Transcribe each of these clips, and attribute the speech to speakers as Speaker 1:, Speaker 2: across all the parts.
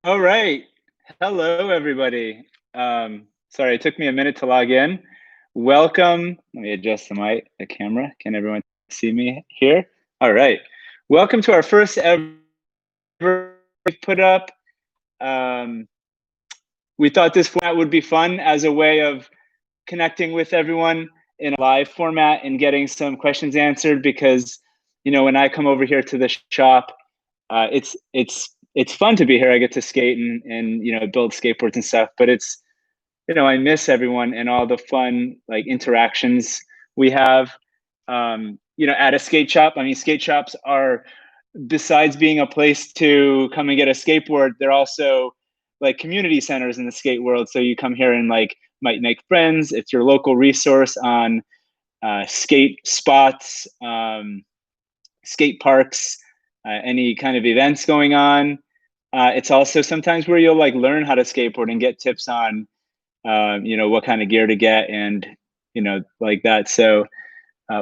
Speaker 1: All right. Hello, everybody. Sorry, it took me a minute to log in. Welcome. Let me adjust the camera. Can everyone see me here? All right. Welcome to our first ever put up. Um, we thought this format would be fun as a way of connecting with everyone in a live format and getting some questions answered because, when I come over here to the shop, it's fun to be here. I get to skate and build skateboards and stuff, but I miss everyone and all the fun like interactions we have. At a skate shop. I mean, skate shops are, besides being a place to come and get a skateboard, they're also like community centers in the skate world. So you come here and like might make friends. It's your local resource on skate spots, skate parks, any kind of events going on. It's also sometimes where you'll like learn how to skateboard and get tips on, what kind of gear to get and, like that. So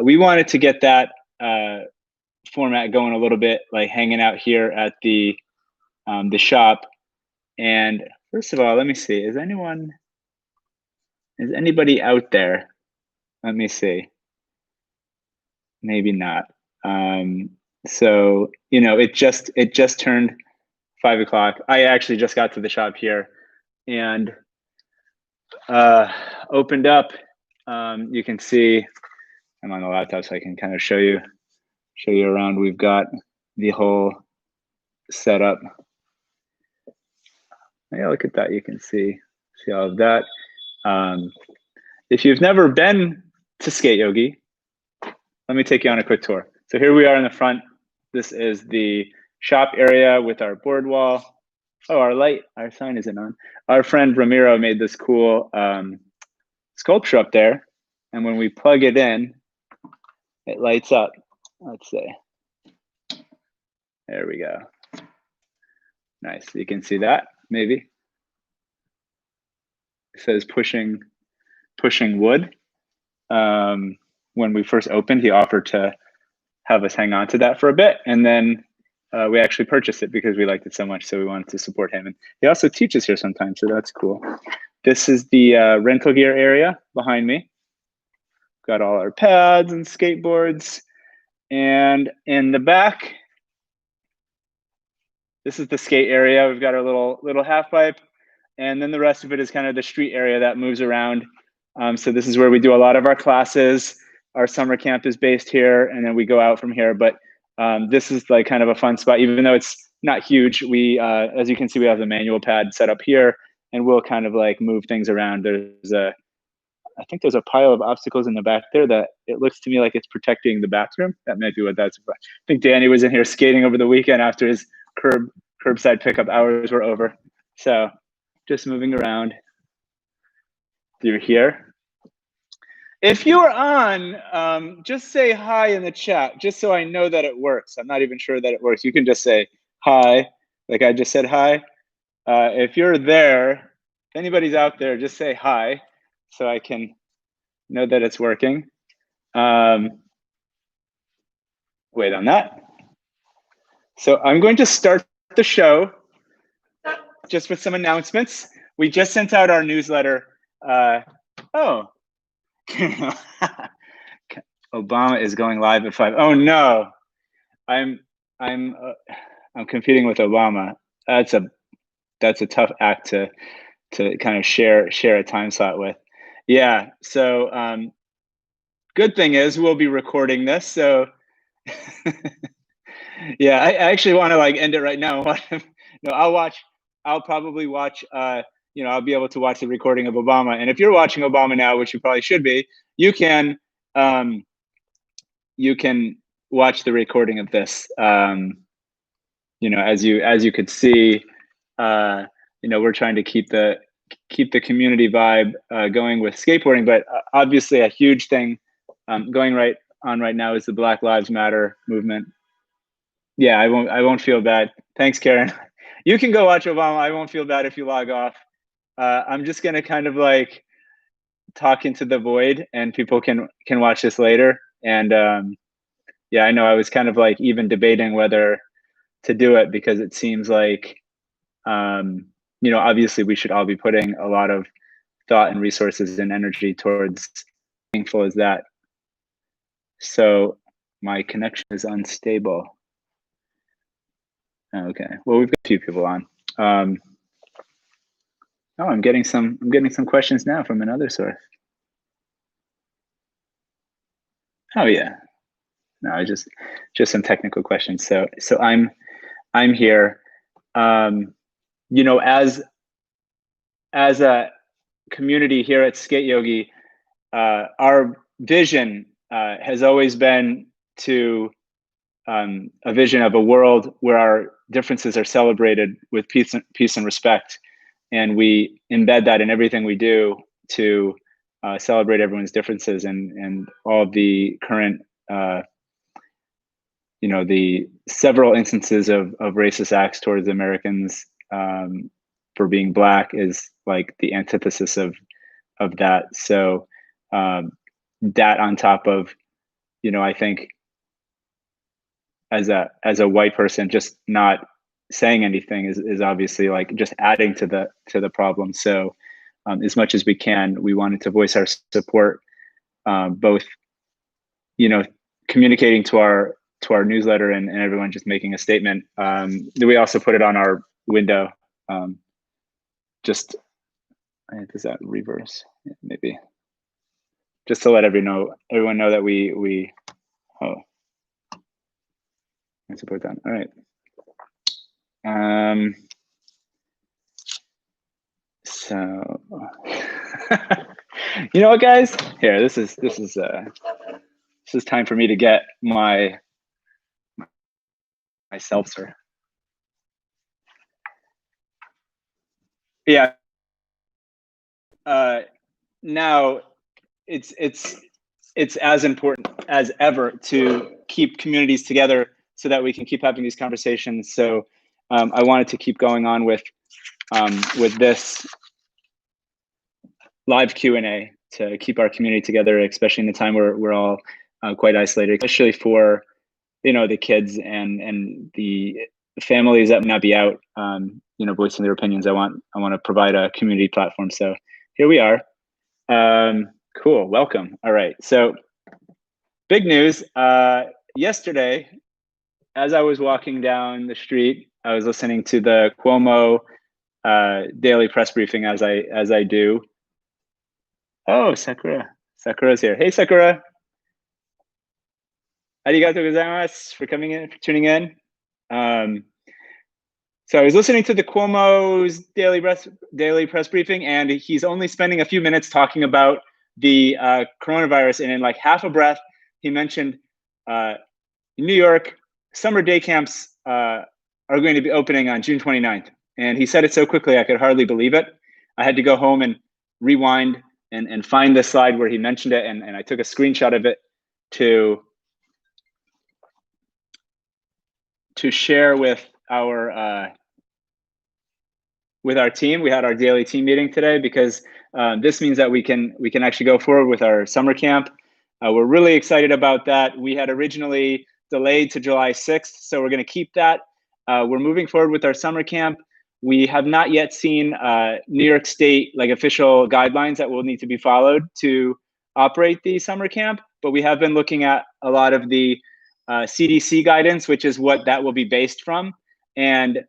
Speaker 1: we wanted to get that format going a little bit, like hanging out here at the shop. And first of all, let me see, is anybody out there? Let me see. Maybe not. So, it just turned 5 o'clock. I actually just got to the shop here and opened up. You can see I'm on the laptop, so I can kind of show you around. We've got the whole setup. Yeah, look at that. You can see all of that. If you've never been to SKATEYOGI, let me take you on a quick tour. So here we are in the front. This is the shop area with our board wall. Oh, our sign isn't on. Our friend Ramiro made this cool sculpture up there. And when we plug it in, it lights up. Let's see. There we go. Nice. You can see that, maybe. It says pushing wood. When we first opened, he offered to have us hang on to that for a bit. And then we actually purchased it because we liked it so much. So we wanted to support him. And he also teaches here sometimes. So that's cool. This is the rental gear area behind me. Got all our pads and skateboards. And in the back, this is the skate area. We've got our little half pipe. And then the rest of it is kind of the street area that moves around. So this is where we do a lot of our classes. Our summer camp is based here, and then we go out from here. But this is like kind of a fun spot, even though it's not huge. We, as you can see, we have the manual pad set up here, and we'll kind of like move things around. I think there's a pile of obstacles in the back there that it looks to me like it's protecting the bathroom. That might be what that's about. I think Danny was in here skating over the weekend after his curbside pickup hours were over. So just moving around through here. If you're on, just say hi in the chat, just so I know that it works. I'm not even sure that it works. You can just say hi, like I just said hi. If you're there, if anybody's out there, just say hi so I can know that it's working. Wait on that. So I'm going to start the show just with some announcements. We just sent out our newsletter. Obama is going live at 5. Oh no, I'm competing with Obama. That's a tough act to kind of share a time slot with. Yeah. So good thing is we'll be recording this. So yeah, I actually want to like end it right now. No, I'll probably watch. I'll be able to watch the recording of Obama. And if you're watching Obama now, which you probably should be, you can watch the recording of this. As you could see, we're trying to keep the community vibe going with skateboarding, but obviously a huge thing going right now is the Black Lives Matter movement. Yeah, I won't feel bad. Thanks, Karen. You can go watch Obama. I won't feel bad if you log off. I'm just gonna kind of like talk into the void, and people can watch this later. And yeah, I know I was kind of like even debating whether to do it because it seems like you know, obviously we should all be putting a lot of thought and resources and energy towards meaningful as that. So my connection is unstable. Okay, well, we've got a few people on. Oh, I'm getting some questions now from another source. Oh yeah, no, just some technical questions. So I'm here. You know, as a community here at SKATEYOGI, our vision has always been to a vision of a world where our differences are celebrated with peace and respect, and we embed that in everything we do to celebrate everyone's differences and all the current, you know, the several instances of racist acts towards Americans for being Black is like the antithesis of that. So that on top of, you know, I think as a white person, just not saying anything is obviously like just adding to the problem. So as much as we can, we wanted to voice our support, both, you know, communicating to our newsletter and everyone just making a statement. We also put it on our window. Just, does that reverse? Yeah, maybe. Just to let everyone know that we oh, I support that. All right. So you know what, guys? Here, this is time for me to get my seltzer. Yeah. Now it's as important as ever to keep communities together so that we can keep having these conversations. So I wanted to keep going on with this live Q&A to keep our community together, especially in the time where we're all quite isolated, especially for, you know, the kids and the families that may not be out, you know, voicing their opinions. I want to provide a community platform. So here we are. Cool, welcome. All right, so big news. Yesterday, as I was walking down the street, I was listening to the Cuomo daily press briefing as I do. Oh, Sakura's here. Hey, Sakura. Arigato gozaimasu for coming in, for tuning in. So I was listening to the Cuomo's daily press briefing, and he's only spending a few minutes talking about the coronavirus, and in like half a breath, he mentioned in New York, summer day camps are going to be opening on June 29th. And he said it so quickly, I could hardly believe it. I had to go home and rewind and find the slide where he mentioned it, and I took a screenshot of it to share with our team. We had our daily team meeting today because this means that we can actually go forward with our summer camp. We're really excited about that. We had originally delayed to July 6th, so we're going to keep that. We're moving forward with our summer camp. We have not yet seen New York State like official guidelines that will need to be followed to operate the summer camp, but we have been looking at a lot of the CDC guidance, which is what that will be based from. And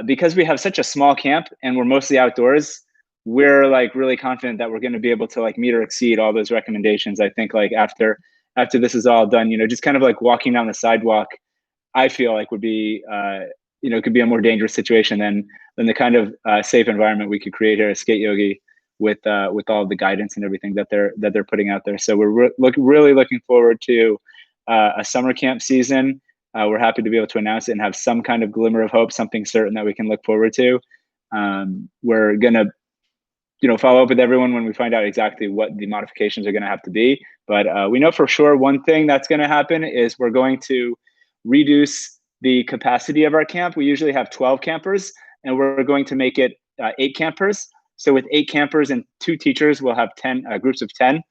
Speaker 1: because we have such a small camp and we're mostly outdoors, we're like really confident that we're going to be able to like meet or exceed all those recommendations. I think like after this is all done, you know, just kind of like walking down the sidewalk, I feel like would be, you know, could be a more dangerous situation than the kind of safe environment we could create here at SKATEYOGI with all of the guidance and everything that they're putting out there. So we're really looking forward to a summer camp season. We're happy to be able to announce it and have some kind of glimmer of hope, something certain that we can look forward to. We're gonna, you know, follow up with everyone when we find out exactly what the modifications are gonna have to be. But we know for sure one thing that's gonna happen is we're going to reduce the capacity of our camp. We usually have 12 campers, and we're going to make it 8 campers. So with 8 campers and 2 teachers, we'll have 10 groups of 10.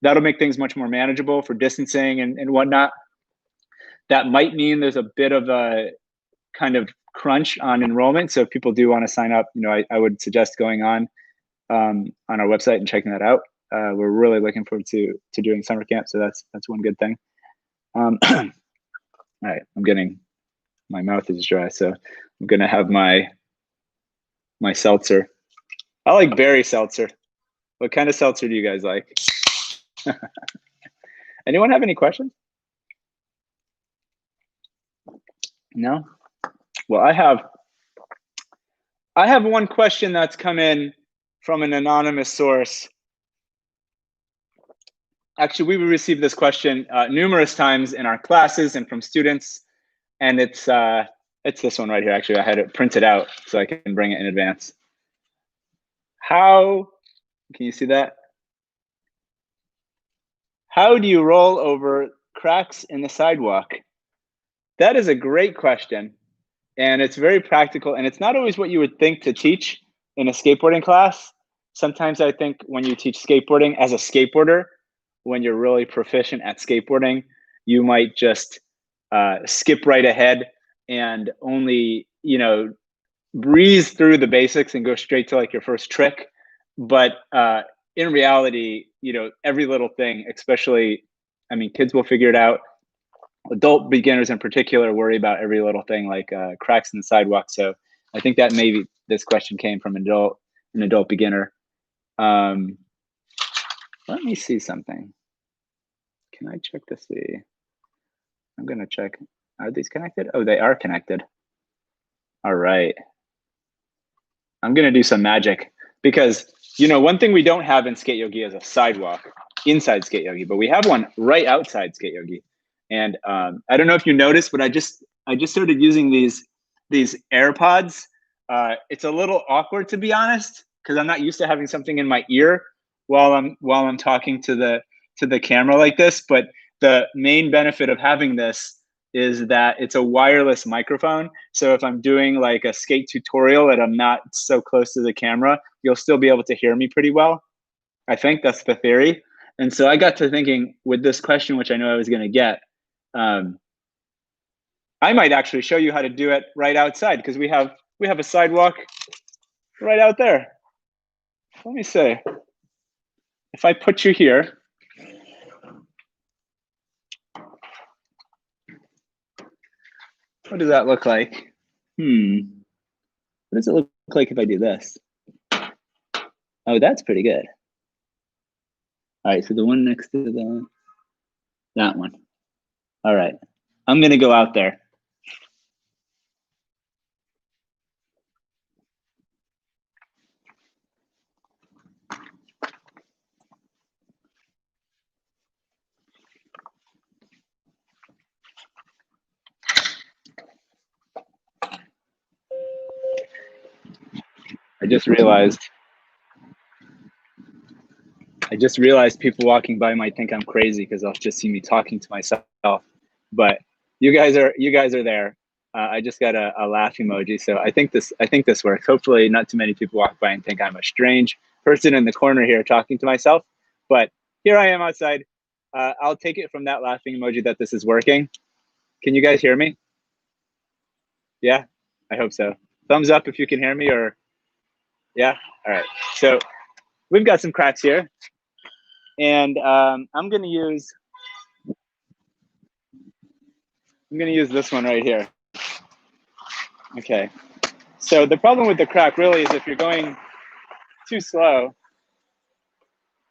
Speaker 1: That'll make things much more manageable for distancing and whatnot. That might mean there's a bit of a kind of crunch on enrollment. So if people do want to sign up, I would suggest going on our website and checking that out. We're really looking forward to doing summer camp. So that's one good thing. All right, my mouth is dry, so I'm gonna have my seltzer. I like berry seltzer. What kind of seltzer do you guys like? Anyone have any questions? No? Well, I have one question that's come in from an anonymous source. Actually, we received this question numerous times in our classes and from students, and it's this one right here. Actually, I had it printed out so I can bring it in advance. How can you see that? How do you roll over cracks in the sidewalk? That is a great question, and it's very practical, and it's not always what you would think to teach in a skateboarding class. Sometimes I think when you teach skateboarding as a skateboarder, when you're really proficient at skateboarding, you might just skip right ahead and only, breeze through the basics and go straight to like your first trick. But in reality, every little thing, especially, kids will figure it out. Adult beginners in particular worry about every little thing, like cracks in the sidewalk. So I think that maybe this question came from an adult beginner. Let me see something. Can I check to see? I'm gonna check. Are these connected? Oh, they are connected. All right. I'm gonna do some magic because one thing we don't have in SKATEYOGI is a sidewalk inside SKATEYOGI, but we have one right outside SKATEYOGI. And I don't know if you noticed, but I just started using these AirPods. It's a little awkward, to be honest, because I'm not used to having something in my ear while I'm talking to the camera like this. But the main benefit of having this is that it's a wireless microphone. So if I'm doing like a skate tutorial and I'm not so close to the camera, you'll still be able to hear me pretty well. I think that's the theory. And so I got to thinking with this question, which I know I was going to get, I might actually show you how to do it right outside because we have a sidewalk right out there. Let me see. If I put you here, what does that look like? What does it look like if I do this? Oh, that's pretty good. All right, so the one next to that one. All right, I'm gonna go out there. I just realized people walking by might think I'm crazy because they'll just see me talking to myself. But you guys are there. I just got a laugh emoji, so I think this works. Hopefully, not too many people walk by and think I'm a strange person in the corner here talking to myself. But here I am outside. I'll take it from that laughing emoji that this is working. Can you guys hear me? Yeah, I hope so. Thumbs up if you can hear me, or yeah. All right. So we've got some cracks here, and I'm gonna use this one right here. Okay. So the problem with the crack really is if you're going too slow,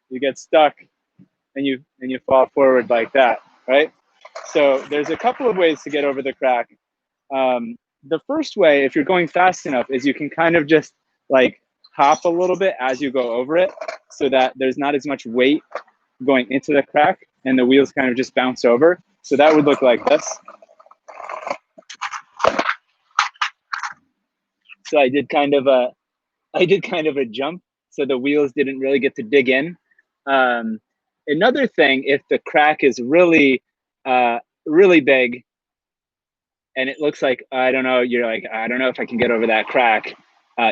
Speaker 1: you get stuck and you fall forward like that, right? So there's a couple of ways to get over the crack. The first way, if you're going fast enough, is you can kind of just like hop a little bit as you go over it so that there's not as much weight going into the crack and the wheels kind of just bounce over. So that would look like this. So I did kind of a jump, so the wheels didn't really get to dig in. Another thing, if the crack is really, really big, and it looks like you're like, I don't know if I can get over that crack.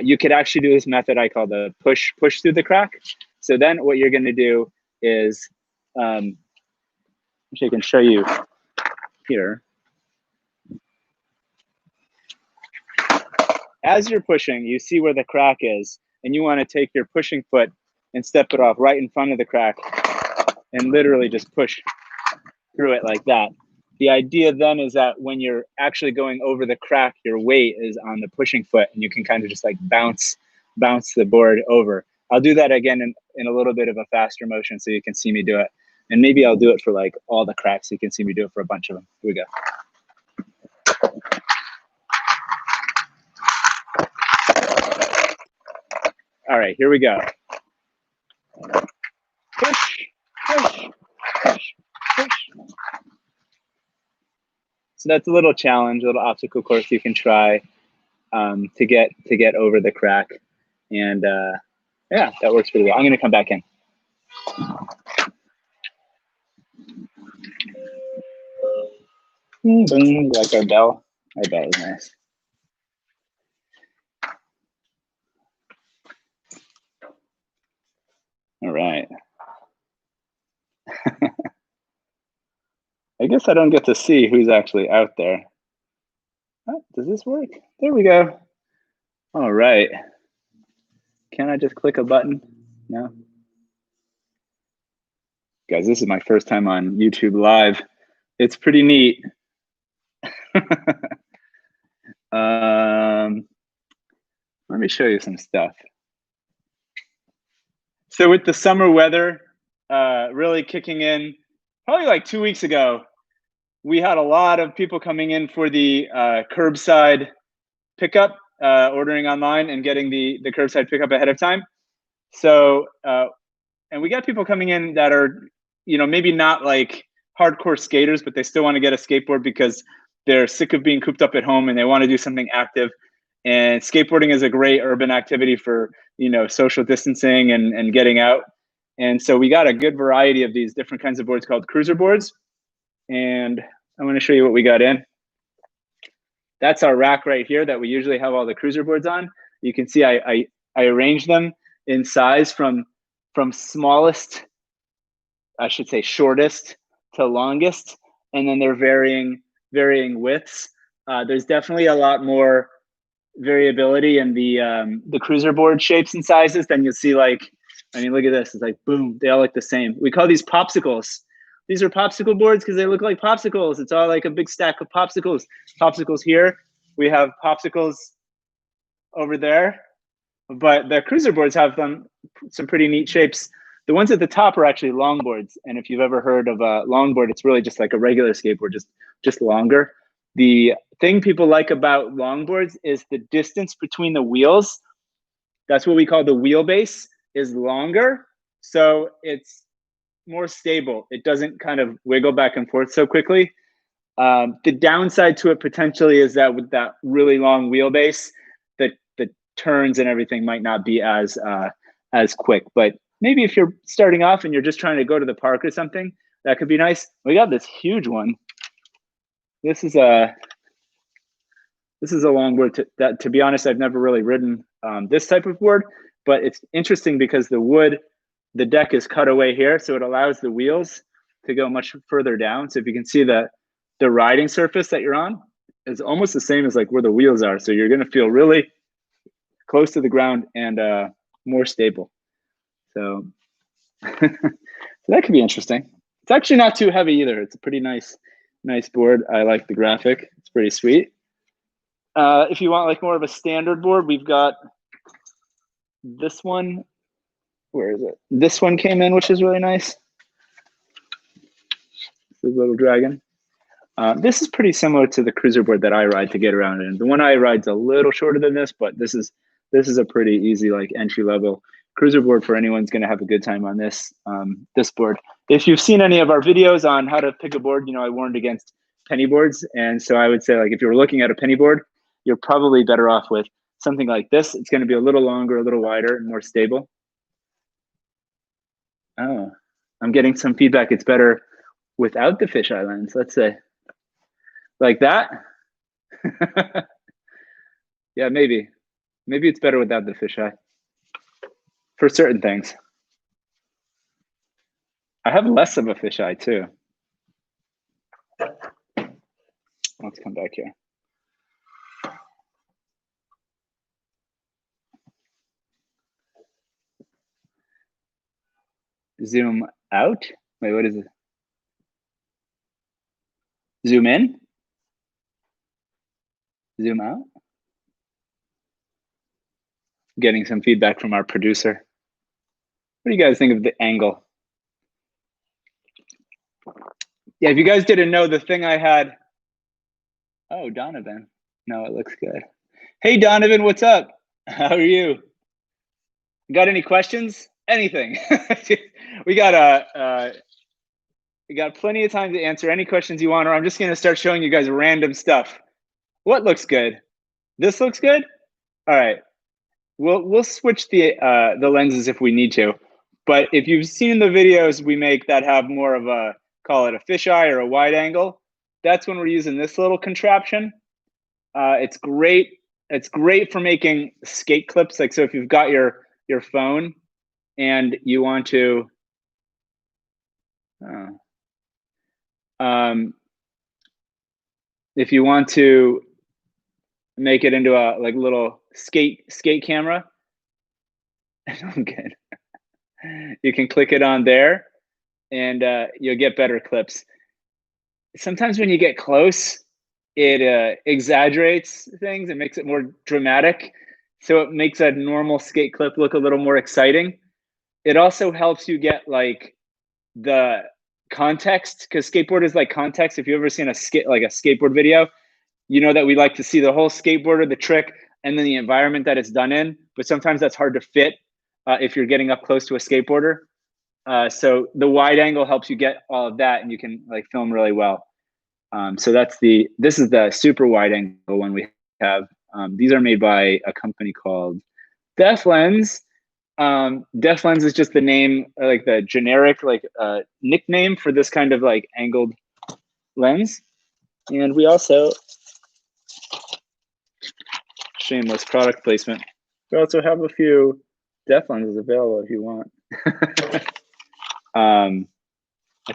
Speaker 1: You could actually do this method I call the push through the crack. So then what you're going to do is, which I can show you here. as you're pushing, you see where the crack is, and you want to take your pushing foot and step it off right in front of the crack and literally just push through it like that. The idea then is that when you're actually going over the crack, your weight is on the pushing foot and you can kind of just like bounce the board over. I'll do that again in a little bit of a faster motion so you can see me do it. And maybe I'll do it for like all the cracks so you can see me do it for a bunch of them. Here we go. All right, here we go. Push, push, push, push. So that's a little challenge, a little obstacle course you can try to get over the crack. And yeah, that works pretty well. I'm gonna come back in. Boom, like our bell. Our bell is nice. All right. I guess I don't get to see who's actually out there. Oh, does this work? There we go. All right. Can I just click a button? No. Guys, this is my first time on YouTube Live. It's pretty neat. Let me show you some stuff. So with the summer weather really kicking in, probably like 2 weeks ago, we had a lot of people coming in for the curbside pickup, ordering online and getting the curbside pickup ahead of time. So, and we got people coming in that are, you know, maybe not like hardcore skaters, but they still want to get a skateboard because they're sick of being cooped up at home and they want to do something active. And skateboarding is a great urban activity for, you know, social distancing and getting out. And so we got a good variety of these different kinds of boards called cruiser boards. And I'm going to show you what we got in. That's our rack right here that we usually have all the cruiser boards on. You can see I arranged them in size from smallest, I should say shortest to longest, and then they're varying widths. There's definitely a lot more variability in the cruiser board shapes and sizes than you'll see. Like, I mean, look at this. It's like, boom, they all look the same. We call these popsicles. These are popsicle boards because they look like popsicles. It's all like a big stack of popsicles. Popsicles here. We have popsicles over there. But the cruiser boards have some pretty neat shapes. The ones at the top are actually longboards. And if you've ever heard of a longboard, it's really just like a regular skateboard, just longer. The thing people like about longboards is the distance between the wheels. That's what we call the wheelbase is longer. So it's more stable. It doesn't kind of wiggle back and forth so quickly. The downside to it potentially is that with that really long wheelbase, the turns and everything might not be as quick. But maybe if you're starting off and you're just trying to go to the park or something, that could be nice. We got this huge one. This is a longboard that, to be honest, I've never really ridden this type of board, but it's interesting because the deck is cut away here, so it allows the wheels to go much further down. So if you can see the riding surface that you're on is almost the same as like where the wheels are. So you're gonna feel really close to the ground and more stable. So, so that could be interesting. It's actually not too heavy either. It's a pretty nice board. I like the graphic. It's pretty sweet. If you want like more of a standard board, we've got this one. Where is it? This one came in, which is really nice. This little dragon. This is pretty similar to the cruiser board that I ride to get around in. The one I ride's a little shorter than this, but this is a pretty easy like entry level cruiser board for anyone's going to have a good time on this this board. If you've seen any of our videos on how to pick a board, you know I warned against penny boards, and so I would say like if you're looking at a penny board, you're probably better off with something like this. It's going to be a little longer, a little wider, and more stable. Oh, I'm getting some feedback. It's better without the fisheye lens. Let's say like that. Yeah, maybe it's better without the fisheye for certain things. I have less of a fisheye too. Let's come back here. zoom out. Wait, what is it? Zoom in? Zoom out? Getting some feedback from our producer. What do you guys think of the angle? Yeah, if you guys didn't know, the thing I had. Oh, Donovan. No, it looks good. Hey, Donovan, what's up? How are you? Got any questions? Anything? we got plenty of time to answer any questions you want, or I'm just gonna start showing you guys random stuff. What looks good? This looks good? All right. We'll switch the lenses if we need to. But if you've seen the videos we make that have more of a, call it a fisheye or a wide angle, that's when we're using this little contraption. It's great. It's great for making skate clips. Like, so if you've got your phone and you want to, if you want to make it into a like little skate camera, I'm good. You can click it on there, and you'll get better clips. Sometimes when you get close, it exaggerates things. It makes it more dramatic. So it makes a normal skate clip look a little more exciting. It also helps you get like the context, because skateboard is like context. If you've ever seen a skateboard video, you know that we like to see the whole skateboarder, the trick, and then the environment that it's done in. But sometimes that's hard to fit if you're getting up close to a skateboarder. So the wide angle helps you get all of that, and you can like film really well. So this is the super wide angle one we have. These are made by a company called Def Lens. Def Lens is just the name, like the generic nickname for this kind of like angled lens. And we also, shameless product placement, we also have a few Def Lenses available if you want. I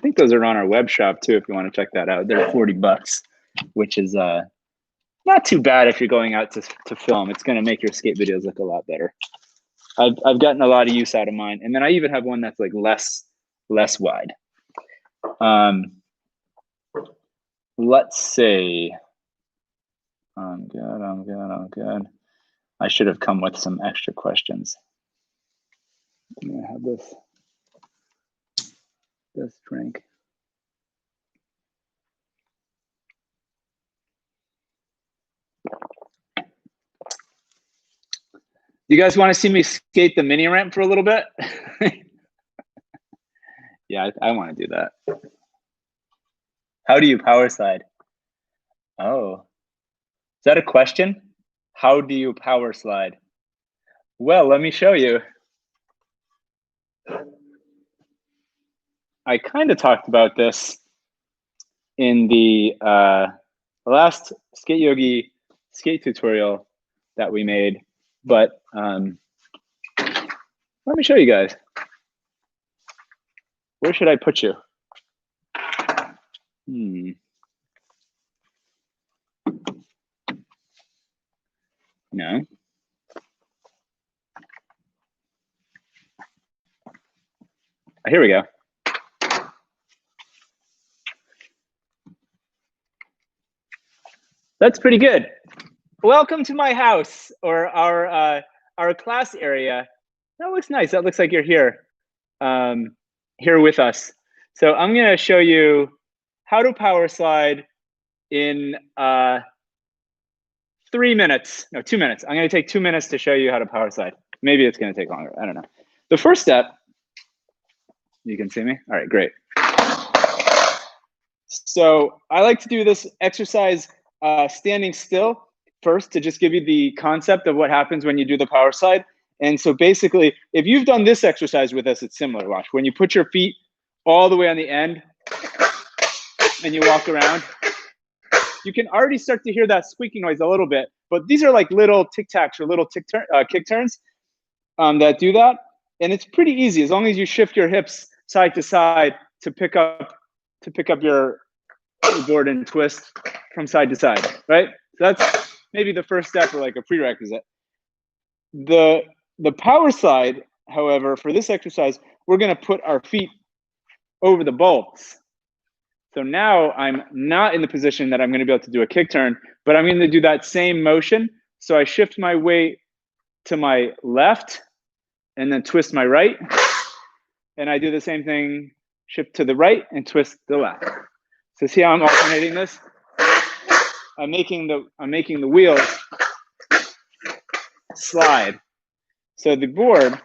Speaker 1: think those are on our web shop too, if you want to check that out. They're $40, which is not too bad if you're going out to film. It's going to make your skate videos look a lot better. I've gotten a lot of use out of mine, and then I even have one that's like less wide. Let's see. I'm good. I should have come with some extra questions. I'm gonna have this drink. You guys want to see me skate the mini ramp for a little bit? Yeah, I want to do that. How do you power slide? Oh, is that a question? How do you power slide? Well, let me show you. I kind of talked about this in the last SKATEYOGI skate tutorial that we made, but let me show you guys. Where should I put you? No. Here we go. That's pretty good. Welcome to my house, or our class area. That looks nice. That looks like you're here, here with us. So I'm gonna show you how to power slide in 3 minutes. No, 2 minutes. I'm gonna take 2 minutes to show you how to power slide. Maybe it's gonna take longer. I don't know. The first step, you can see me? All right, great. So I like to do this exercise standing still first, to just give you the concept of what happens when you do the power slide. And so basically, if you've done this exercise with us, it's similar. Watch, when you put your feet all the way on the end and you walk around, you can already start to hear that squeaking noise a little bit. But these are like little tic-tacs or little kick turns that do that. And it's pretty easy as long as you shift your hips side to side to pick up your board and twist from side to side, right? So that's maybe the first step, or like a prerequisite. The power slide, however, for this exercise, we're gonna put our feet over the bolts. So now I'm not in the position that I'm gonna be able to do a kick turn, but I'm gonna do that same motion. So I shift my weight to my left and then twist my right. And I do the same thing, shift to the right and twist the left. So see how I'm alternating this? I'm making the wheels slide. So the board,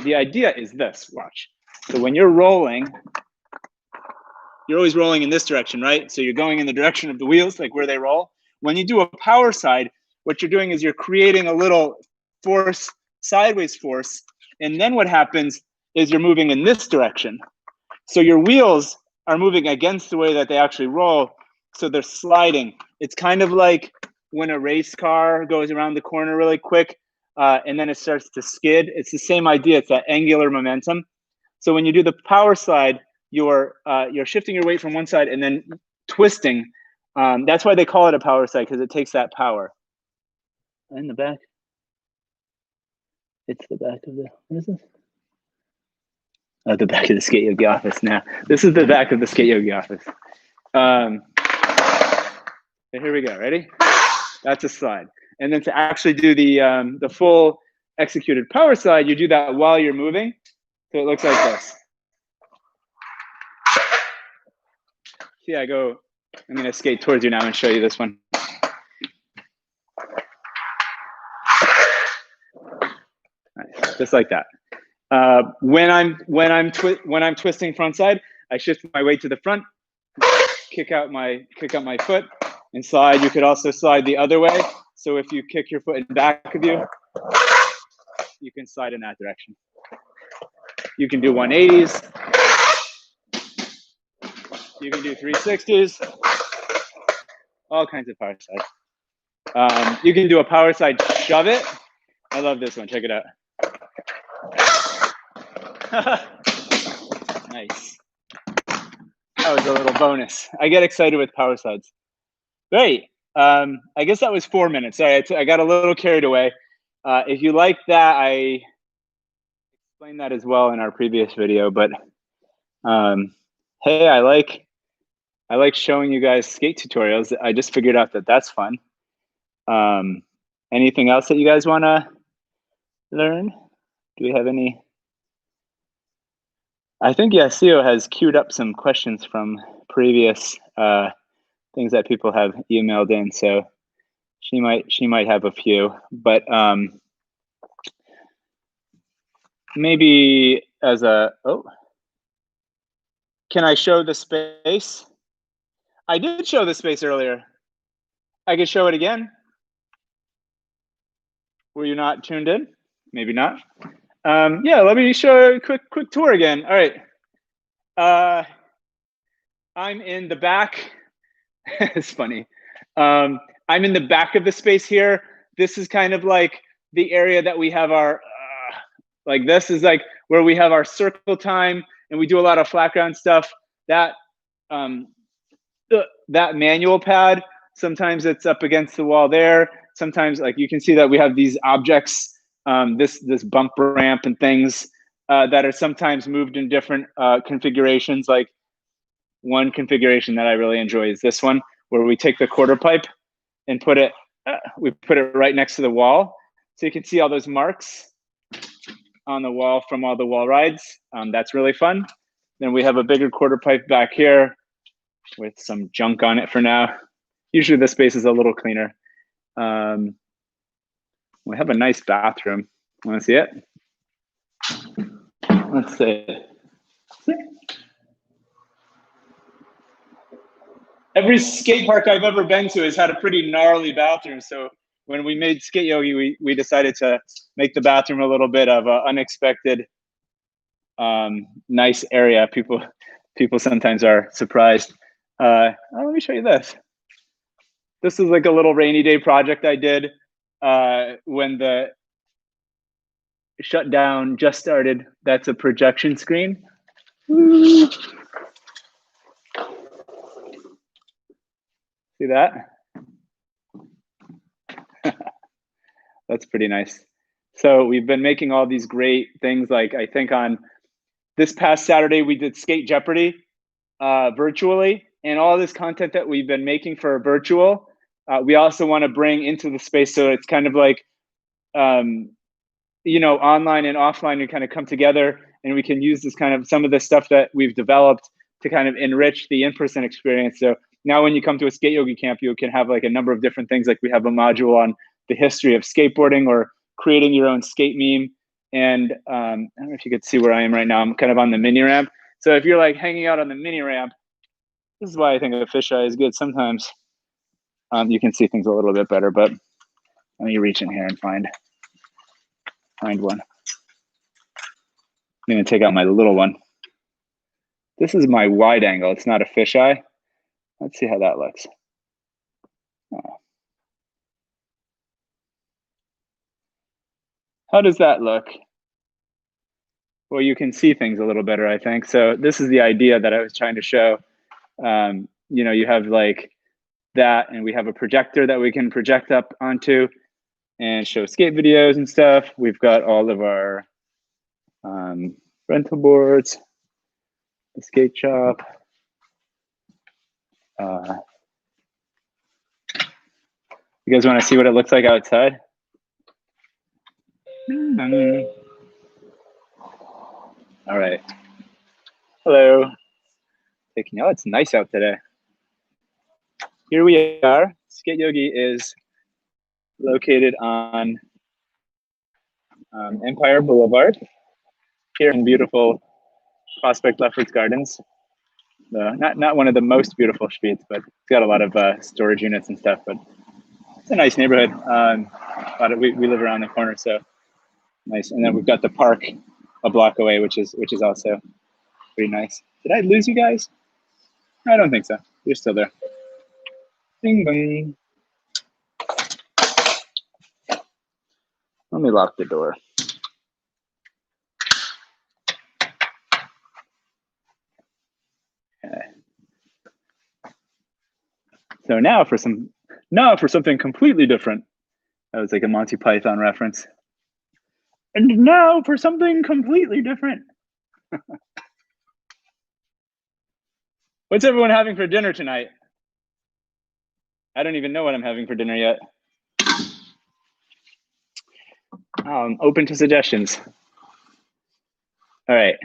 Speaker 1: the idea is this, watch. So when you're rolling, you're always rolling in this direction, right? So you're going in the direction of the wheels, like where they roll. When you do a power side, what you're doing is you're creating a little force, sideways force. And then what happens is you're moving in this direction. So your wheels are moving against the way that they actually roll. So they're sliding. It's kind of like when a race car goes around the corner really quick and then it starts to skid. It's the same idea. It's that angular momentum. So when you do the power slide, you're shifting your weight from one side and then twisting. That's why they call it a power slide, because it takes that power. In the back. It's the back of the, what is this? Oh, the back of the SKATEYOGI office now. This is the back of the SKATEYOGI office. So here we go, ready? That's a slide. And then to actually do the full executed power slide, you do that while you're moving. So it looks like this. See, I'm gonna skate towards you now and show you this one. Nice, just like that. When I'm twisting front side, I shift my weight to the front, kick out my foot, and slide. You could also slide the other way. So if you kick your foot in back of you, you can slide in that direction. You can do 180s. You can do 360s. All kinds of power sides. You can do a power side shove it. I love this one. Check it out. Nice. That was a little bonus. I get excited with power sides. Great. I guess that was 4 minutes. Sorry, I got a little carried away. If you like that, I explained that as well in our previous video. But hey, I like showing you guys skate tutorials. I just figured out that that's fun. Anything else that you guys want to learn? Do we have any? I think Yasuo has queued up some questions from previous things that people have emailed in, so she might have a few. But maybe as a can I show the space? I did show the space earlier. I could show it again. Were you not tuned in? Maybe not. Yeah, let me show a quick tour again. All right. I'm in the back. It's funny. I'm in the back of the space here. This is kind of like the area that we have our, like this is like where we have our circle time and we do a lot of flat ground stuff. That manual pad, sometimes it's up against the wall there. Sometimes like you can see that we have these objects, this bump ramp and things that are sometimes moved in different configurations. Like one configuration that I really enjoy is this one, where we take the quarter pipe and we put it right next to the wall. So you can see all those marks on the wall from all the wall rides. That's really fun. Then we have a bigger quarter pipe back here with some junk on it for now. Usually the space is a little cleaner. We have a nice bathroom. Want to see it? Let's see. Every skate park I've ever been to has had a pretty gnarly bathroom. So when we made SKATEYOGI, we decided to make the bathroom a little bit of an unexpected, nice area. People sometimes are surprised. Let me show you this. This is like a little rainy day project I did when the shutdown just started. That's a projection screen. Woo. See that? That's pretty nice. So we've been making all these great things. Like I think on This past Saturday, we did Skate Jeopardy virtually, and all this content that we've been making for virtual, we also want to bring into the space. So it's kind of like, you know, online and offline to kind of come together, and we can use this kind of some of the stuff that we've developed to kind of enrich the in-person experience. So now when you come to a skate yogi camp, you can have like a number of different things. Like we have a module on the history of skateboarding or creating your own skate meme. And I don't know if you could see where I am right now. I'm kind of on the mini ramp. So if you're like hanging out on the mini ramp, this is why I think a fisheye is good. Sometimes you can see things a little bit better, but let me reach in here and find one. I'm gonna take out my little one. This is my wide angle. It's not a fisheye. Let's see how that looks. Oh. How does that look? Well, you can see things a little better, I think. So this is the idea that I was trying to show. You know, you have like that, and we have a projector that we can project up onto and show skate videos and stuff. We've got all of our rental boards, the skate shop. You guys want to see what it looks like outside? All right. Hello. Taking out. It's nice out today. Here we are. Skate Yogi is located on Empire Boulevard here in beautiful Prospect Lefferts Gardens. Not one of the most beautiful streets, but it's got a lot of storage units and stuff. But it's a nice neighborhood. We live around the corner, so nice. And then we've got the park a block away, which is also pretty nice. Did I lose you guys? I don't think so. You're still there. Bing bong. Let me lock the door. Okay. So now for something completely different. That was like a Monty Python reference. And now for something completely different. What's everyone having for dinner tonight? I don't even know what I'm having for dinner yet. I'm open to suggestions. All right.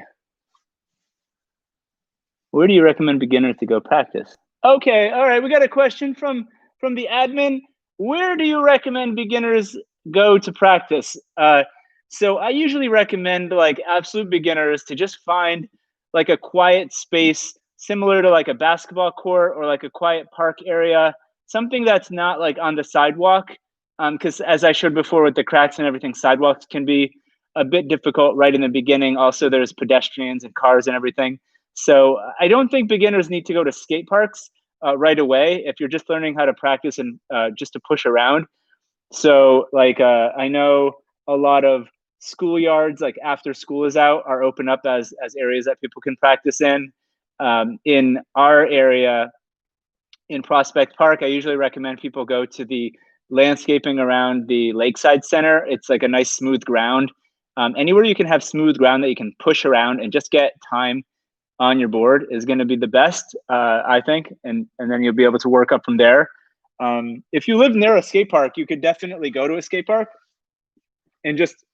Speaker 1: Where do you recommend beginners to go practice? Okay, all right. We got a question from the admin. Where do you recommend beginners go to practice? So I usually recommend like absolute beginners to just find like a quiet space similar to like a basketball court or like a quiet park area, something that's not like on the sidewalk. Because as I showed before with the cracks and everything, sidewalks can be a bit difficult right in the beginning. Also, there's pedestrians and cars and everything. So I don't think beginners need to go to skate parks right away if you're just learning how to practice and just to push around. So like I know a lot of schoolyards, like after school is out, are open up as areas that people can practice in. In our area, in Prospect Park, I usually recommend people go to the landscaping around the Lakeside Center. It's like a nice smooth ground. Anywhere you can have smooth ground that you can push around and just get time on your board is going to be the best, I think. And then you'll be able to work up from there. If you live near a skate park, you could definitely go to a skate park and just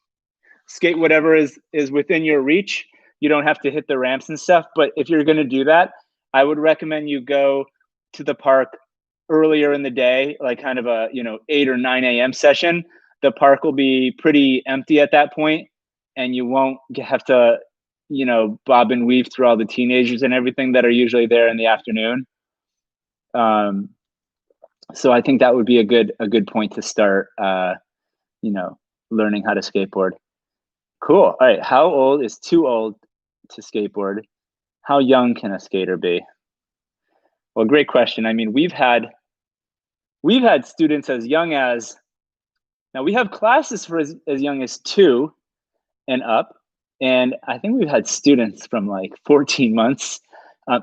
Speaker 1: skate whatever is within your reach. You don't have to hit the ramps and stuff. But if you're going to do that, I would recommend you go to the park earlier in the day, like kind of a 8 or 9 a.m. session. The park will be pretty empty at that point, and you won't have to bob and weave through all the teenagers and everything that are usually there in the afternoon. So I think that would be a good point to start learning how to skateboard. Cool. All right, how old is too old to skateboard? How young can a skater be? Well, great question. I mean, we've had students as young as, now we have classes for as young as 2 and up. And I think we've had students from like 14 months.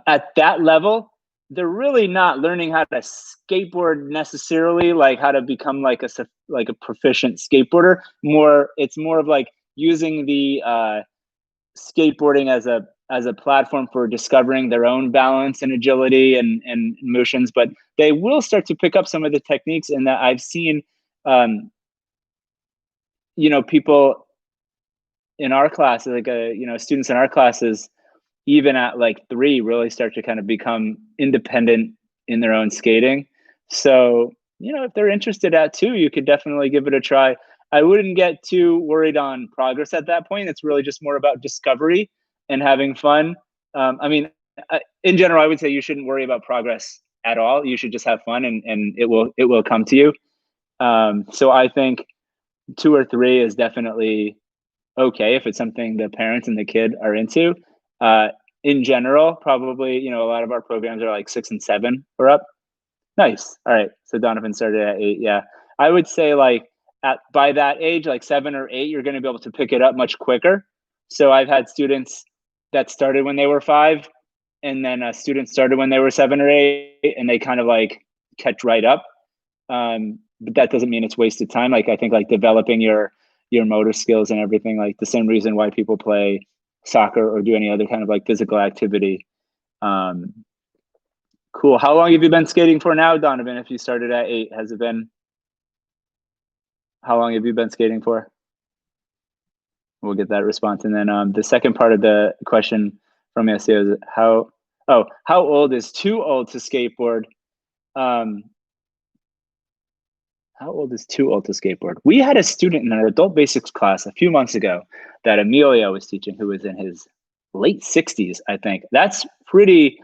Speaker 1: At that level, they're really not learning how to skateboard necessarily, like how to become like a proficient skateboarder. It's more of like using the skateboarding as a platform for discovering their own balance and agility and motions, but they will start to pick up some of the techniques. And that I've seen, people in our classes, like students in our classes, even at like 3, really start to kind of become independent in their own skating. So, if they're interested at 2, you could definitely give it a try. I wouldn't get too worried on progress at that point. It's really just more about discovery and having fun. In general, I would say you shouldn't worry about progress at all. You should just have fun, and it will come to you. So I think 2 or 3 is definitely okay if it's something the parents and the kid are into. In general, probably, a lot of our programs are like 6 and 7 or up. Nice. All right. So Donovan started at 8. Yeah. I would say like by that age, like 7 or 8, you're going to be able to pick it up much quicker. So I've had students that started when they were 5, and then students started when they were 7 or 8, and they kind of like catch right up. But that doesn't mean it's wasted time. Like, I think like developing your motor skills and everything, like the same reason why people play soccer or do any other kind of like physical activity. Cool. How long have you been skating for now, Donovan? If you started at 8, how long have you been skating for? We'll get that response. And then the second part of the question from SEO is how old is too old to skateboard? How old is too old to skateboard? We had a student in our adult basics class a few months ago that Emilio was teaching, who was in his late 60s, I think. That's pretty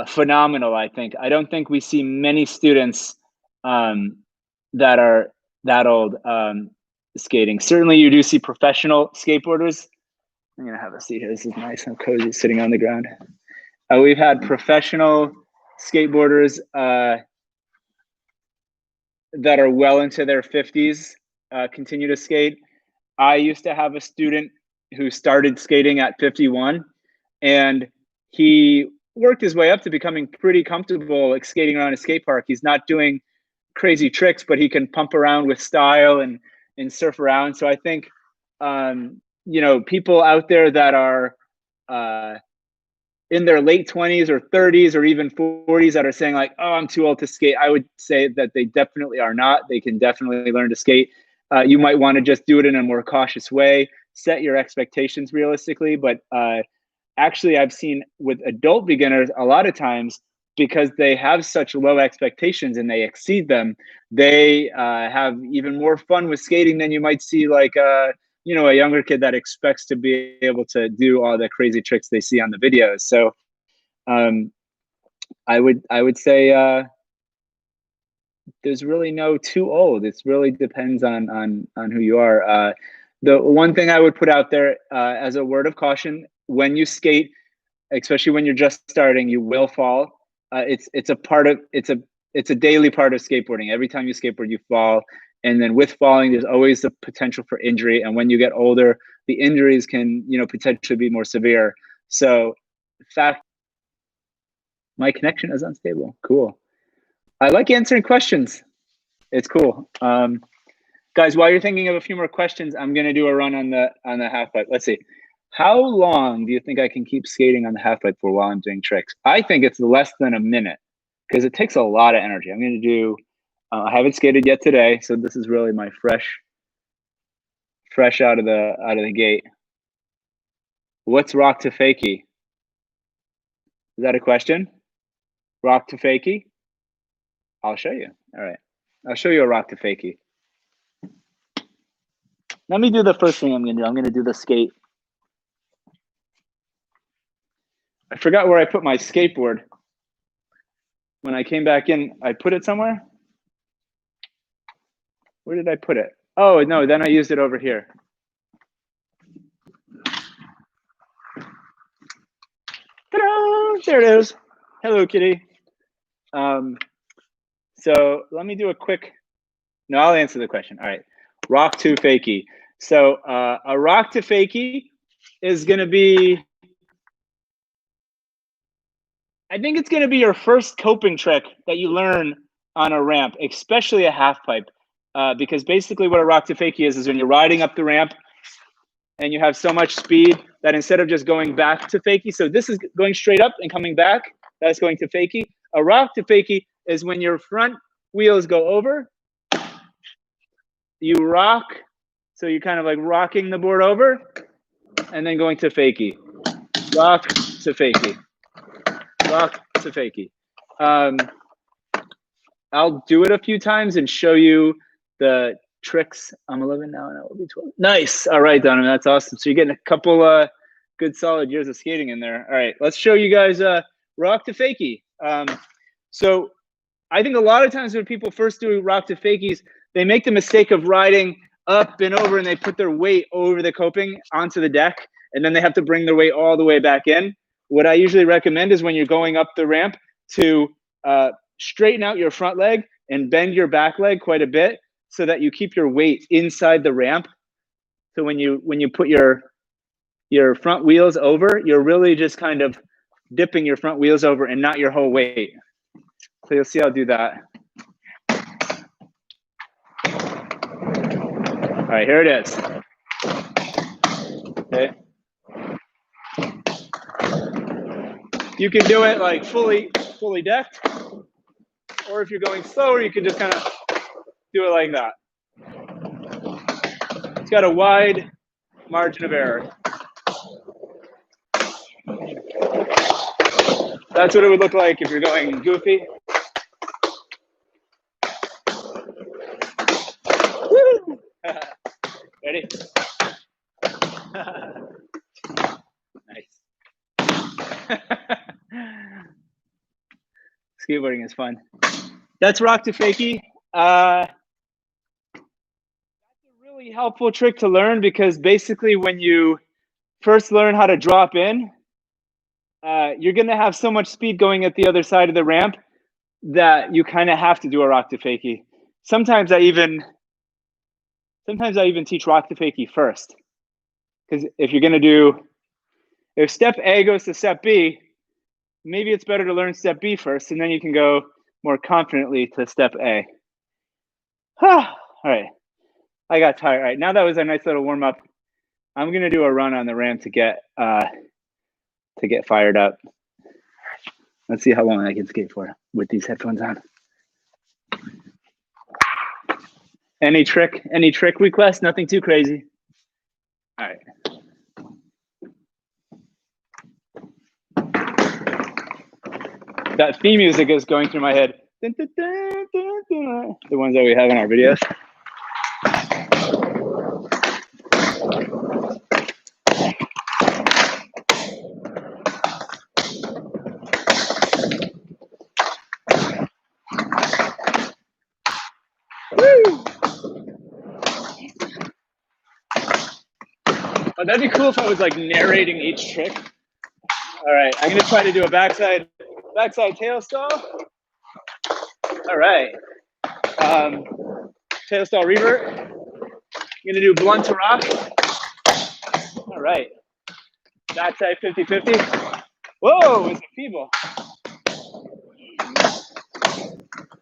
Speaker 1: phenomenal, I think. I don't think we see many students that are that old skating. Certainly you do see professional skateboarders. I'm gonna have a seat here. This is nice. I'm cozy sitting on the ground. We've had professional skateboarders that are well into their 50s continue to skate. I used to have a student who started skating at 51, and he worked his way up to becoming pretty comfortable like skating around a skate park. He's not doing crazy tricks, but he can pump around with style and surf around. So I think people out there that are in their late 20s or 30s or even 40s that are saying like, oh, I'm too old to skate, I would say that they definitely are not. They can definitely learn to skate. You might want to just do it in a more cautious way, set your expectations realistically. But actually, I've seen with adult beginners, a lot of times, because they have such low expectations and they exceed them, they have even more fun with skating than you might see like a younger kid that expects to be able to do all the crazy tricks they see on the videos. So I would say there's really no too old. It really depends on who you are. The one thing I would put out there as a word of caution: when you skate, especially when you're just starting, you will fall. It's a daily part of skateboarding. Every time you skateboard, you fall. And then with falling, there's always the potential for injury. And when you get older, the injuries can, potentially be more severe. So, in fact, my connection is unstable. Cool. I like answering questions. It's cool. Guys, while you're thinking of a few more questions, I'm going to do a run on the half pipe. Let's see. How long do you think I can keep skating on the half pipe for while I'm doing tricks? I think it's less than a minute because it takes a lot of energy. I'm going to do. I haven't skated yet today, so this is really my fresh out of the gate. What's rock to fakie? Is that a question? Rock to fakie? I'll show you. All right, I'll show you a rock to fakie. Let me do the first thing I'm going to do. I'm going to do the skate. I forgot where I put my skateboard. When I came back in, I put it somewhere. Where did I put it? Oh, no, then I used it over here. Ta-da! There it is. Hello, kitty. So let me do a quick, no, I'll answer the question. All right, rock to fakie. So a rock to fakie is going to be, I think it's going to be your first coping trick that you learn on a ramp, especially a half pipe. Because basically what a rock to fakie is when you're riding up the ramp and you have so much speed that instead of just going back to fakie, so this is going straight up and coming back, that's going to fakie. A rock to fakie is when your front wheels go over, you rock, so you're kind of like rocking the board over, and then going to fakie. Rock to fakie. Rock to fakie. I'll do it a few times and show you the tricks. I'm 11 now and I will be 12. Nice. All right, Donovan, that's awesome. So you're getting a couple good solid years of skating in there. All right, let's show you guys rock to fakie. So I think a lot of times when people first do rock to fakies, they make the mistake of riding up and over and they put their weight over the coping onto the deck, and then they have to bring their weight all the way back in. What I usually recommend is when you're going up the ramp to straighten out your front leg and bend your back leg quite a bit so that you keep your weight inside the ramp. So when you put your front wheels over, you're really just kind of dipping your front wheels over and not your whole weight. So you'll see I'll do that. All right, here it is. Okay. You can do it like fully decked, or if you're going slower, you can just kind of do it like that. It's got a wide margin of error. That's what it would look like if you're going goofy. Woo! Ready? Nice. Skateboarding is fun. That's rock to fakie. That's a really helpful trick to learn because basically when you first learn how to drop in, you're going to have so much speed going at the other side of the ramp that you kind of have to do a rock to fakie. Sometimes I even teach rock to fakie first, because if you're going to do, if step A goes to step B, maybe it's better to learn step B first, and then you can go more confidently to step A. All right, I got tired. All right, now that was a nice little warm up. I'm going to do a run on the ramp to get fired up. Let's see how long I can skate for with these headphones on. Any trick request? Nothing too crazy. All right. That theme music is going through my head. The ones that we have in our videos. Woo! Oh, that'd be cool if I was like narrating each trick. All right, I'm gonna try to do a backside tail stall. All right, tail stall revert. I'm gonna do blunt to rock. All right, backside 50-50. Whoa, it's a feeble.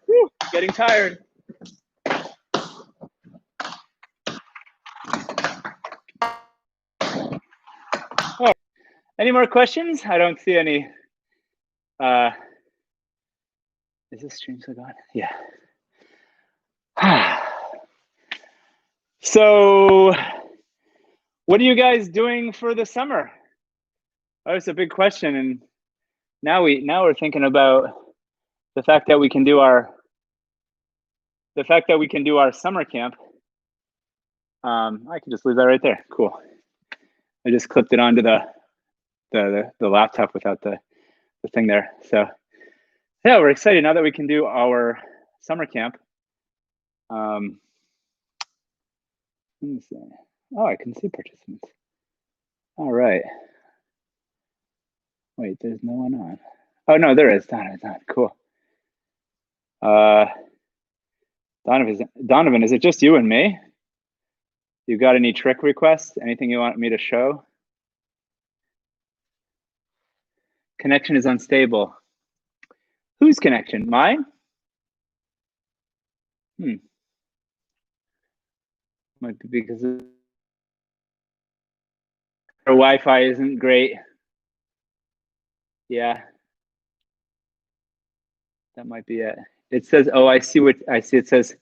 Speaker 1: Whew, getting tired. Oh, any more questions? I don't see any. Is this stream still going? Yeah. So, what are you guys doing for the summer? Oh, it's a big question, and now we're thinking about the fact that we can do our summer camp. I can just leave that right there. Cool. I just clipped it onto the laptop without the thing there. So yeah, we're excited now that we can do our summer camp. Let me see. Oh, I can see participants. All right. Wait, there's no one on. Oh no, there is. Donovan's on. Cool. Donovan, is it just you and me? You got any trick requests? Anything you want me to show? Connection is unstable. Whose connection? Mine? Might be because of Wi-Fi isn't great. Yeah, that might be it. It says, oh, I see what I see. It says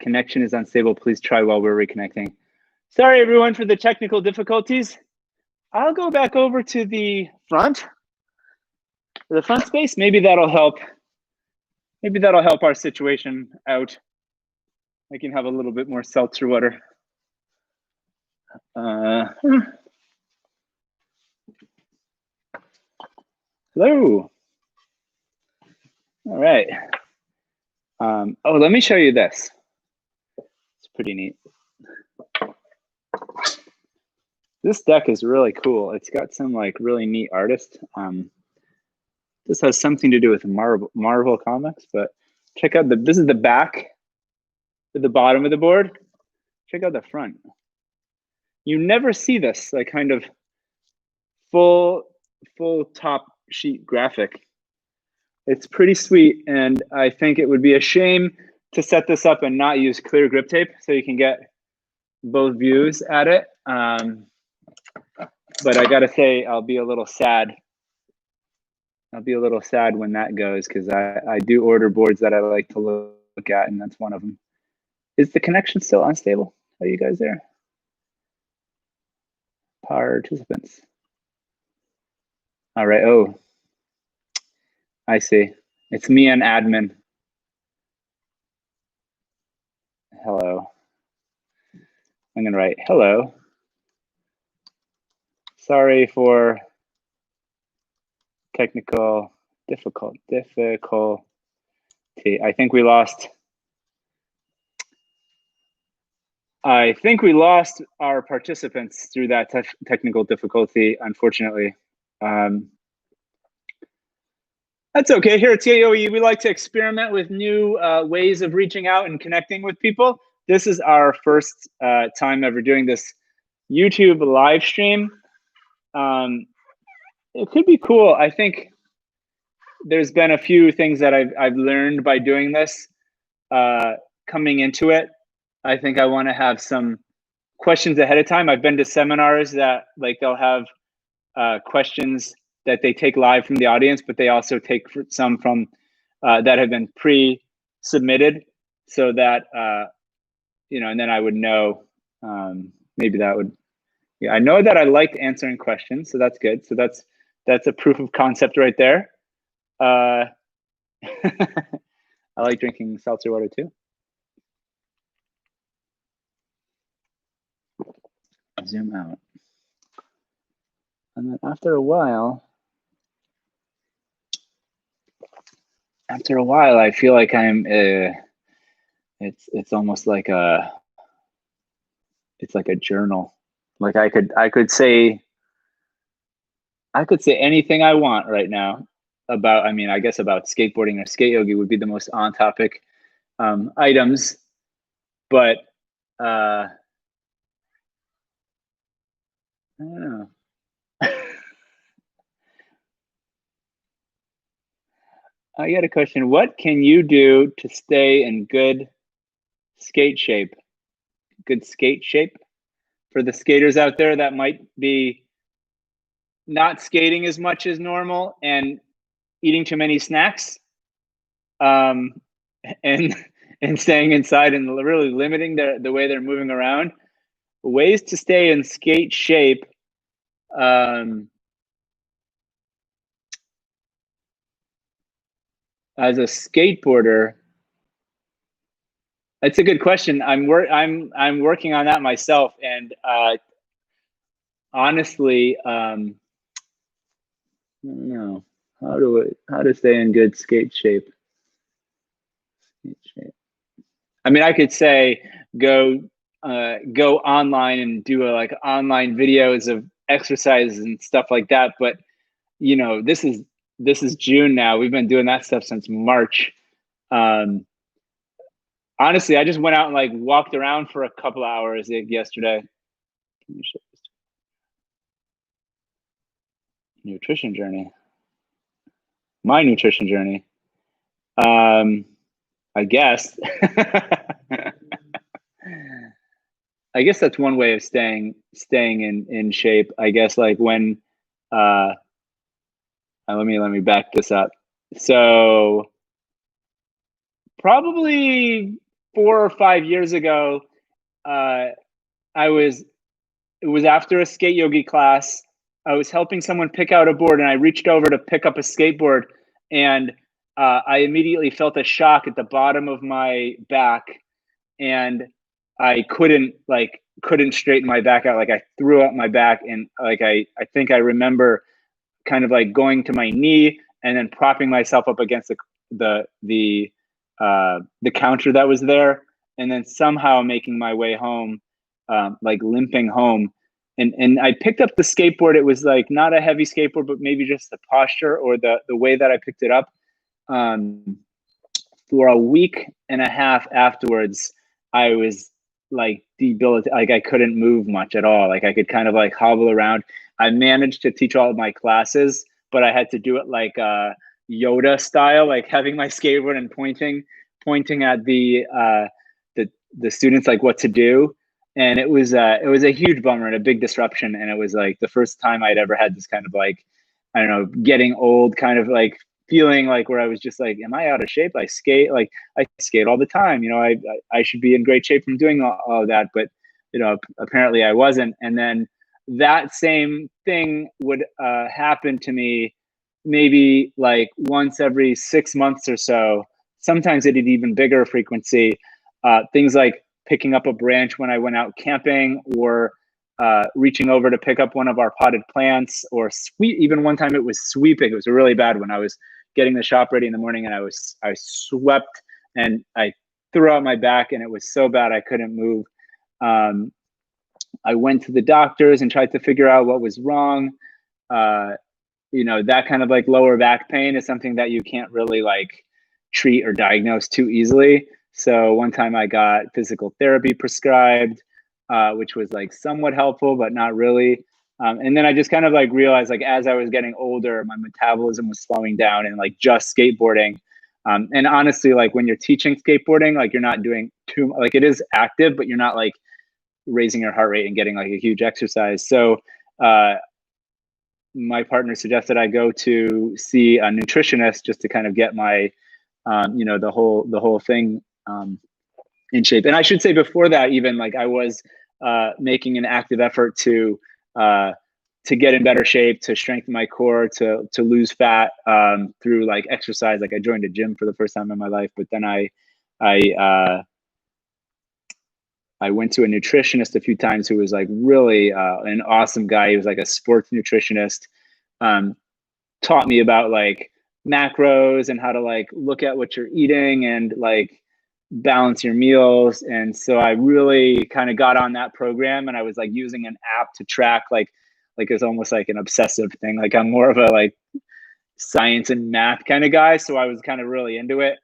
Speaker 1: connection is unstable. Please try while we're reconnecting. Sorry, everyone, for the technical difficulties. I'll go back over to the front space. Maybe that'll help. Maybe that'll help our situation out. I can have a little bit more seltzer water. Hello. All right. Oh, let me show you this. It's pretty neat. This deck is really cool. It's got some like really neat artists. This has something to do with Marvel comics, but check out this is the back at the bottom of the board. Check out the front. You never see this like kind of full top sheet graphic. It's pretty sweet, and I think it would be a shame to set this up and not use clear grip tape so you can get both views at it. But I gotta say, I'll be a little sad. I'll be a little sad when that goes, because I do order boards that I like to look at, and that's one of them. Is the connection still unstable? Are you guys there? Participants. All right. Oh, I see. It's me and admin. Hello. I'm gonna write hello. Sorry for technical difficulty. I think we lost our participants through that technical difficulty, unfortunately. That's okay. Here at SKATEYOGI, we like to experiment with new ways of reaching out and connecting with people. This is our first time ever doing this YouTube live stream. It could be cool. I think there's been a few things that I've learned by doing this coming into it. I think I want to have some questions ahead of time. I've been to seminars that like they'll have questions that they take live from the audience, but they also take some from that have been pre-submitted, so that you know, and then I would know. Maybe that would. Yeah, I know that I like answering questions, so that's good. So that's a proof of concept right there. I like drinking seltzer water too. Zoom out, and then after a while, I feel like I'm. It's almost like it's like a journal. Like I could say anything I want right now about. I mean, I guess about skateboarding or SKATEYOGI would be the most on topic items, but I don't know. I got a question. What can you do to stay in good skate shape? Good skate shape for the skaters out there that might be not skating as much as normal and eating too many snacks, and staying inside and really limiting the way they're moving around. Ways to stay in skate shape. As a skateboarder, it's a good question. I'm working on that myself, and honestly, I don't know how to stay in good skate shape. I mean, I could say go online and do like online videos of exercises and stuff like that, but you know, this is June now. We've been doing that stuff since March. Honestly, I just went out and like walked around for a couple of hours yesterday. Nutrition journey. My nutrition journey. I guess. I guess that's one way of staying in shape. I guess like when let me back this up. So probably 4 or 5 years ago, I was it was after a skate yogi class. I was helping someone pick out a board, and I reached over to pick up a skateboard, and I immediately felt a shock at the bottom of my back, and I couldn't straighten my back out. Like I threw up my back, and like I think I remember kind of like going to my knee and then propping myself up against the counter that was there, and then somehow making my way home, like limping home. And I picked up the skateboard. It was like not a heavy skateboard, but maybe just the posture or the way that I picked it up. For a week and a half afterwards, I was like debilitated. Like I couldn't move much at all. Like I could kind of like hobble around. I managed to teach all of my classes, but I had to do it like Yoda style, like having my skateboard and pointing at the students like what to do. And it was a huge bummer and a big disruption. And it was like the first time I'd ever had this kind of like, I don't know, getting old kind of like feeling like where I was just like, am I out of shape? I skate all the time. You know, I should be in great shape from doing all of that, but you know, apparently I wasn't. And then that same thing would happen to me maybe like once every 6 months or so. Sometimes it had even bigger frequency. Things like picking up a branch when I went out camping, or reaching over to pick up one of our potted plants, or even one time it was sweeping. It was a really bad one. I was getting the shop ready in the morning, and I swept and I threw out my back, and it was so bad I couldn't move. I went to the doctors and tried to figure out what was wrong. You know, that kind of like lower back pain is something that you can't really like treat or diagnose too easily. So one time I got physical therapy prescribed, which was like somewhat helpful, but not really. And then I just kind of like realized, like, as I was getting older, my metabolism was slowing down, and like just skateboarding. And honestly, like when you're teaching skateboarding, like you're not doing too, like it is active, but you're not like raising your heart rate and getting like a huge exercise. So my partner suggested I go to see a nutritionist just to kind of get my, you know, the whole thing in shape. And I should say before that, even like I was making an active effort to get in better shape, to strengthen my core, to lose fat through like exercise. Like I joined a gym for the first time in my life, but then I went to a nutritionist a few times who was like really an awesome guy. He was like a sports nutritionist, taught me about like macros and how to like look at what you're eating and like balance your meals. And so I really kind of got on that program, and I was like using an app to track like it's almost like an obsessive thing. Like I'm more of a like science and math kind of guy. So I was kind of really into it.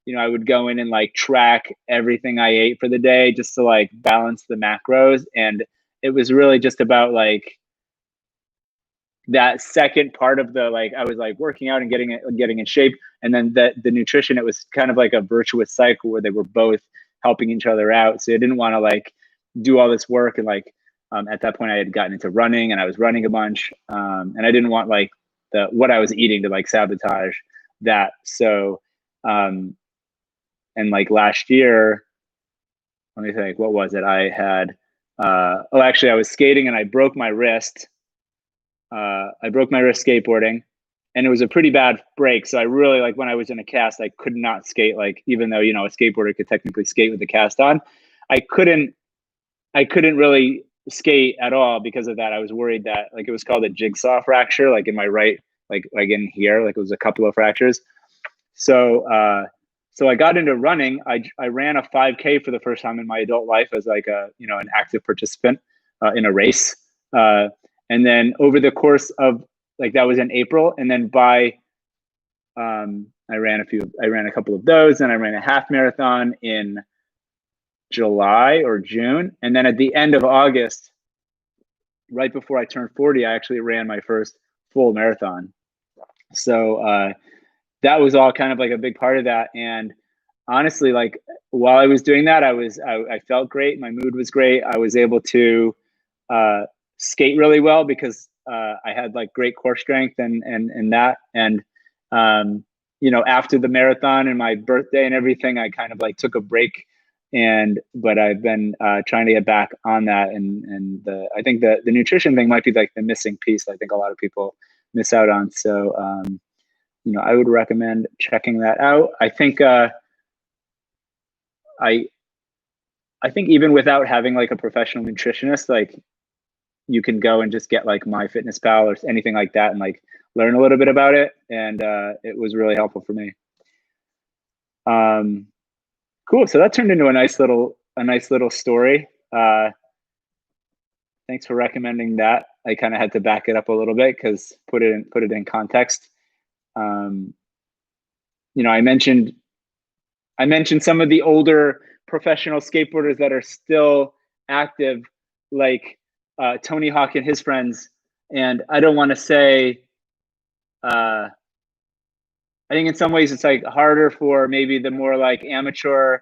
Speaker 1: You know, I would go in and like track everything I ate for the day just to like balance the macros. And it was really just about like that second part of the, like, I was like working out and getting in shape. And then the nutrition, it was kind of like a virtuous cycle where they were both helping each other out. So I didn't want to like do all this work. And like, at that point I had gotten into running, and I was running a bunch. And I didn't want like what I was eating to like sabotage that. So, and like last year, let me think, what was it? I had, actually I was skating and I broke my wrist. I broke my wrist skateboarding, and it was a pretty bad break. So I really, like, when I was in a cast, I could not skate. Like, even though, you know, a skateboarder could technically skate with the cast on, I couldn't really skate at all because of that. I was worried that, like, it was called a jigsaw fracture, like in my right, like in here, like it was a couple of fractures. So, so I got into running. I ran a 5K for the first time in my adult life as like a, you know, an active participant in a race. And then over the course of, like, that was in April, and then by I ran a couple of those, and I ran a half marathon in July or June, and then at the end of August, right before I turned 40, I actually ran my first full marathon. So that was all kind of like a big part of that. And honestly, like while I was doing that, I felt great. My mood was great. I was able to skate really well because I had like great core strength and that. And you know, after the marathon and my birthday and everything, I kind of like took a break. But I've been trying to get back on that. I think the nutrition thing might be like the missing piece. I think a lot of people miss out on. So you know, I would recommend checking that out. I think I think even without having like a professional nutritionist, like you can go and just get like MyFitnessPal or anything like that and like learn a little bit about it. And it was really helpful for me. Cool. So that turned into a nice little story. Thanks for recommending that. I kind of had to back it up a little bit because put it in context. You know, I mentioned some of the older professional skateboarders that are still active, like Tony Hawk and his friends. And I don't want to say, I think in some ways it's like harder for maybe the more like amateur,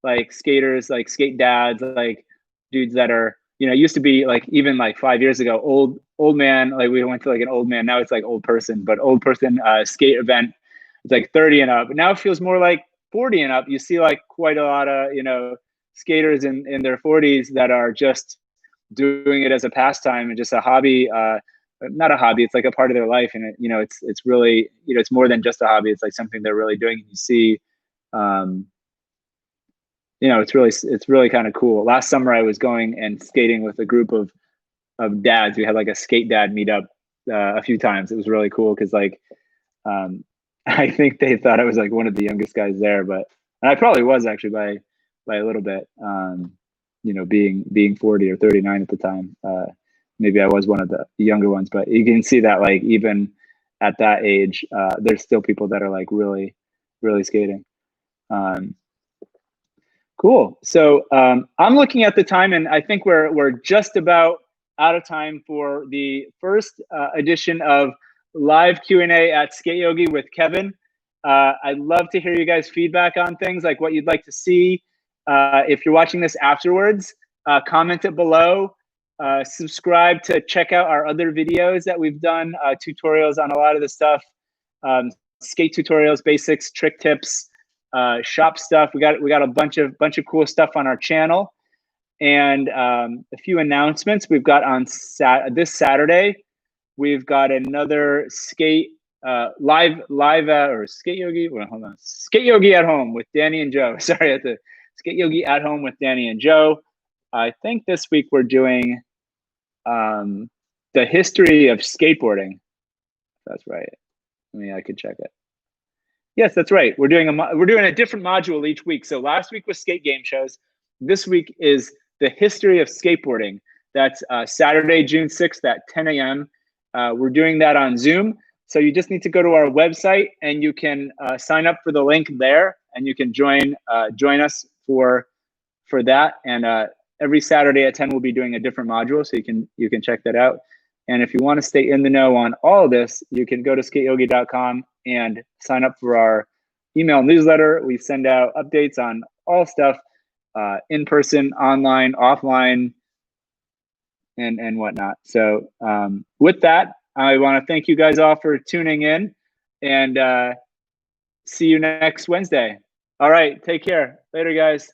Speaker 1: like skaters, like skate dads, like dudes that are, you know, used to be like even like 5 years ago, old man, like we went to like an old man, now it's like old person, but old person skate event, it's like 30 and up. But now it feels more like 40 and up. You see like quite a lot of, you know, skaters in their 40s that are just doing it as a pastime and just a hobby. Not a hobby, it's like a part of their life. And it, you know, it's really, you know, it's more than just a hobby. It's like something they're really doing. You see, you know, it's really kind of cool. Last summer I was going and skating with a group of dads. We had like a skate dad meetup a few times. It was really cool because like I think they thought I was like one of the youngest guys there, but and I probably was actually by a little bit. You know, being 40 or 39 at the time. Maybe I was one of the younger ones, but you can see that like even at that age, there's still people that are like really skating. Cool. So I'm looking at the time, and I think we're just about out of time for the first edition of live Q&A at SKATEYOGI with Kevin. I'd love to hear you guys' feedback on things, like what you'd like to see. If you're watching this afterwards, comment it below. Subscribe to check out our other videos that we've done, tutorials on a lot of the stuff, skate tutorials, basics, trick tips, shop stuff. We got a bunch of cool stuff on our channel, and a few announcements. We've got on this Saturday, we've got another skate live or SKATEYOGI. Well, hold on, SKATEYOGI at home with Danny and Joe. Sorry, at the SKATEYOGI at home with Danny and Joe. I think this week we're doing the history of skateboarding. That's right. I mean, I could check it. Yes, that's right. We're doing a different module each week. So last week was skate game shows. This week is the history of skateboarding. That's Saturday, June 6th at 10 a.m. We're doing that on Zoom. So you just need to go to our website and you can sign up for the link there, and you can join us for that. And every Saturday at 10, we'll be doing a different module, so you can check that out. And if you want to stay in the know on all of this, you can go to skateyogi.com and sign up for our email newsletter. We send out updates on all stuff, in person, online, offline, and whatnot. So with that, I want to thank you guys all for tuning in, and see you next Wednesday. All right, take care. Later, guys.